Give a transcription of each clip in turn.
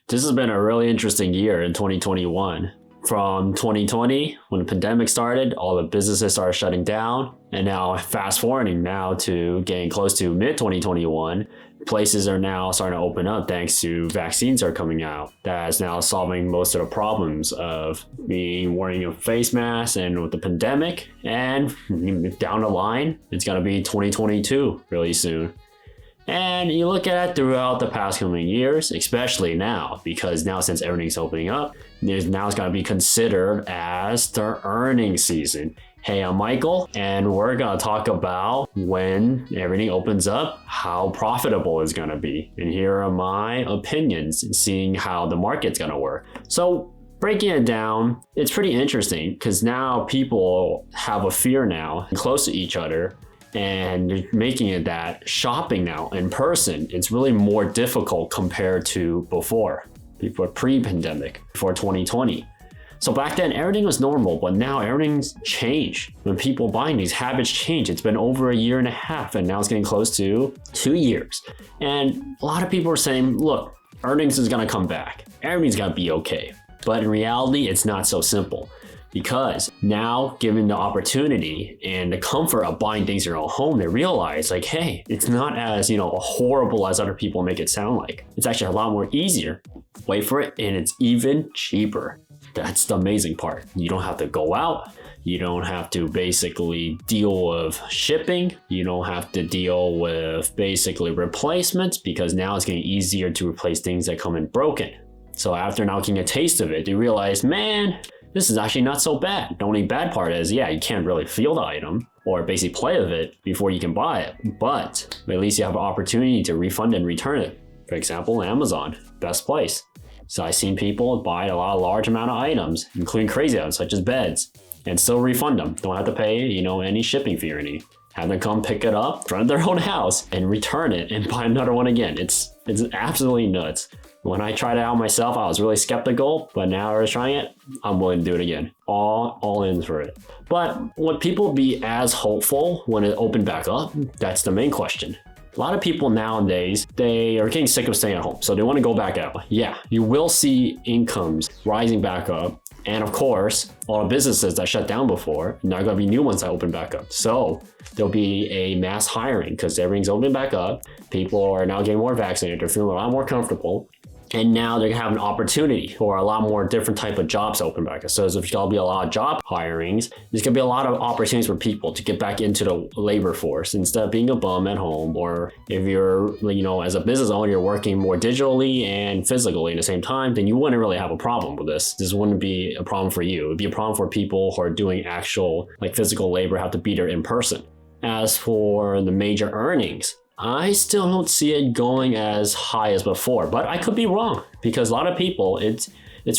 This has been a really interesting year in 2021. From 2020, when the pandemic started, all the businesses started shutting down. And now, fast forwarding now to getting close to mid 2021, places are now starting to open up thanks to vaccines are coming out. That's now solving most of the problems of being wearing a face mask and with the pandemic. And down the line, it's going to be 2022 really soon. And you look at it throughout the past coming years, especially now, because now since everything's opening up, now it's going to be considered as the earnings season. Hey, I'm Michael, and we're going to talk about when everything opens up, how profitable it's going to be. And here are my opinions, seeing how the market's going to work. So breaking it down, it's pretty interesting because now people have a fear now close to each other. And they're making it that shopping now in person, it's really more difficult compared to before pre-pandemic, before 2020. So back then everything was normal, but now everything's changed. When people buying these habits change, it's been over a year and a half, and now it's getting close to 2 years. And a lot of people are saying, look, earnings is gonna come back. Everything's gonna be okay. But in reality, it's not so simple. Because now, given the opportunity and the comfort of buying things in your own home, they realize like, hey, it's not as, horrible as other people make it sound like. It's actually a lot more easier. Wait for it, and it's even cheaper. That's the amazing part. You don't have to go out. You don't have to basically deal with shipping. You don't have to deal with basically replacements, because now it's getting easier to replace things that come in broken. So after now getting a taste of it, they realize, man, this is actually not so bad. The only bad part is, you can't really feel the item or basically play with it before you can buy it. But at least you have an opportunity to refund and return it. For example, Amazon, best place. So I've seen people buy a large amount of items, including crazy items such as beds, and still refund them. Don't have to pay, any shipping fee or any. Have them come pick it up in front of their own house and return it and buy another one again. It's absolutely nuts. When I tried it out myself, I was really skeptical, but now I was trying it, I'm willing to do it again. All in for it. But would people be as hopeful when it opened back up? That's the main question. A lot of people nowadays, they are getting sick of staying at home, so they want to go back out. Yeah, you will see incomes rising back up. And of course, all the businesses that shut down before, now going to be new ones that open back up. So there'll be a mass hiring because everything's opening back up. People are now getting more vaccinated. They're feeling a lot more comfortable. And now they're gonna have an opportunity for a lot more different type of jobs open back up. So there's gonna be a lot of job hirings. There's gonna be a lot of opportunities for people to get back into the labor force instead of being a bum at home. Or if you're, as a business owner, you're working more digitally and physically at the same time, then you wouldn't really have a problem with this. This wouldn't be a problem for you. It'd be a problem for people who are doing actual physical labor, have to be there in person. As for the major earnings, I still don't see it going as high as before, but I could be wrong because a lot of people, it's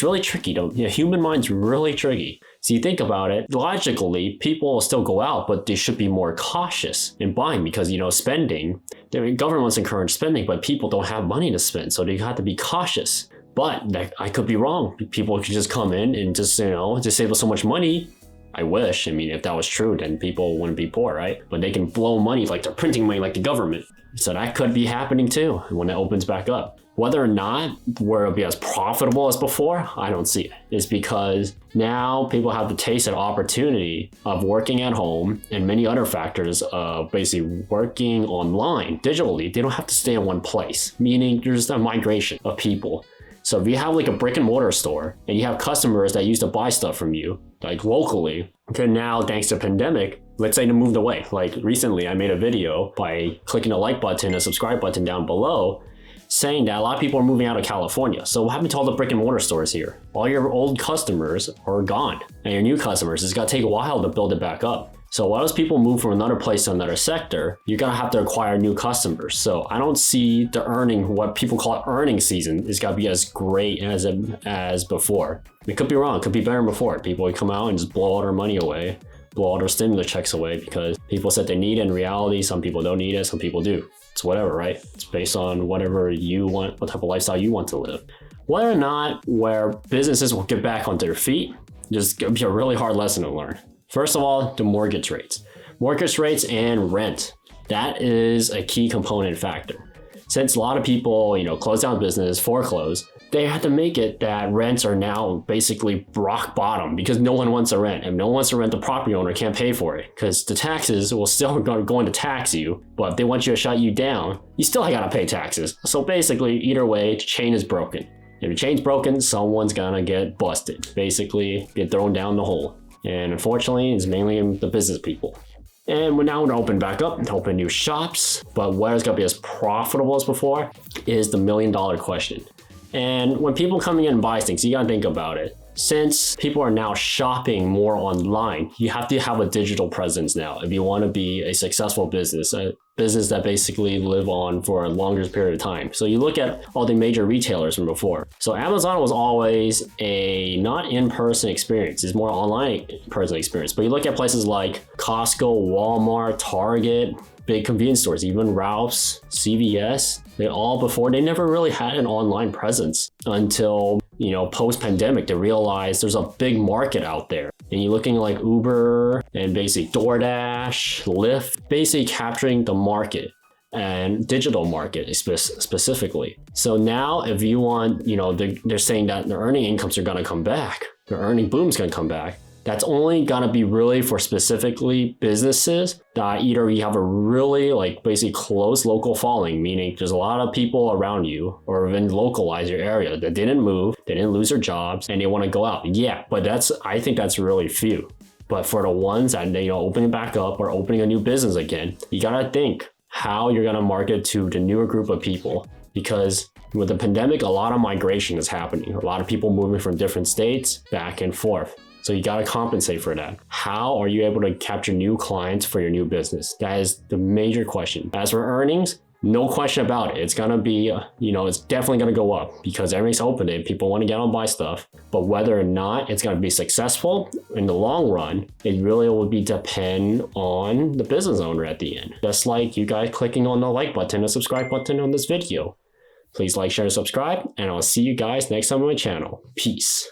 really tricky. Human mind's really tricky. So you think about it, logically, people will still go out, but they should be more cautious in buying because, spending, the government's encourage spending, but people don't have money to spend. So they have to be cautious. But I could be wrong. People could just come in and just save us so much money. I wish. If that was true, then people wouldn't be poor, right? But they can blow money like they're printing money like the government. So that could be happening too when it opens back up. Whether or not where it'll be as profitable as before, I don't see it. It's because now people have the taste and opportunity of working at home and many other factors of basically working online, digitally. They don't have to stay in one place, meaning there's a migration of people. So if you have a brick and mortar store and you have customers that used to buy stuff from you, locally, then now thanks to pandemic, let's say they moved away. Recently I made a video by clicking the like button, a subscribe button down below, saying that a lot of people are moving out of California. So what happened to all the brick and mortar stores here? All your old customers are gone and your new customers, it's gonna take a while to build it back up. So while those people move from another place to another sector, you're gonna have to acquire new customers. So I don't see the what people call earning season is gonna be as great as before. It could be wrong, it could be better than before. People would come out and just blow all their money away, blow all their stimulus checks away because people said they need it. In reality, some people don't need it, some people do. It's whatever, right? It's based on whatever you want, what type of lifestyle you want to live. Whether or not where businesses will get back onto their feet, just gonna be a really hard lesson to learn. First of all, the mortgage rates. Mortgage rates and rent. That is a key component factor. since a lot of people, close down business, foreclose, they had to make it that rents are now basically rock bottom because no one wants to rent. If no one wants to rent, the property owner can't pay for it because the taxes will still going to tax you. But if they want you to shut you down, you still got to pay taxes. So basically, either way, the chain is broken. If the chain's broken, someone's gonna get busted, basically get thrown down the hole. And unfortunately, it's mainly the business people. And we're now going to open back up and open new shops. But where it's going to be as profitable as before is the $1 million question. And when people come in and buy things, you got to think about it. Since people are now shopping more online, you have to have a digital presence now if you want to be a successful business, a business that basically live on for a longer period of time. So you look at all the major retailers from before. So Amazon was always a not in-person experience. It's more online person experience. But you look at places like Costco, Walmart, Target, big convenience stores, even Ralph's, CVS, they never really had an online presence until, post-pandemic, they realized there's a big market out there. And you're looking like Uber and basically DoorDash, Lyft, basically capturing the market and digital market specifically. So now if you want, they're saying that the earning incomes are going to come back. The earning boom is going to come back. That's only going to be really for specifically businesses that either you have a really basically close local following, meaning there's a lot of people around you or even localize your area that didn't move, they didn't lose their jobs, and they want to go out. Yeah, but I think that's really few. But for the ones that, opening back up or opening a new business again, you got to think how you're going to market to the newer group of people. Because with the pandemic, a lot of migration is happening. A lot of people moving from different states back and forth. So you got to compensate for that. How are you able to capture new clients for your new business? That is the major question. As for earnings, no question about it. It's going to be, it's definitely going to go up because everything's open and people want to get on and buy stuff. But whether or not it's going to be successful in the long run, it really will be depend on the business owner at the end. Just like you guys clicking on the like button and subscribe button on this video. Please like, share, and subscribe, and I'll see you guys next time on my channel. Peace.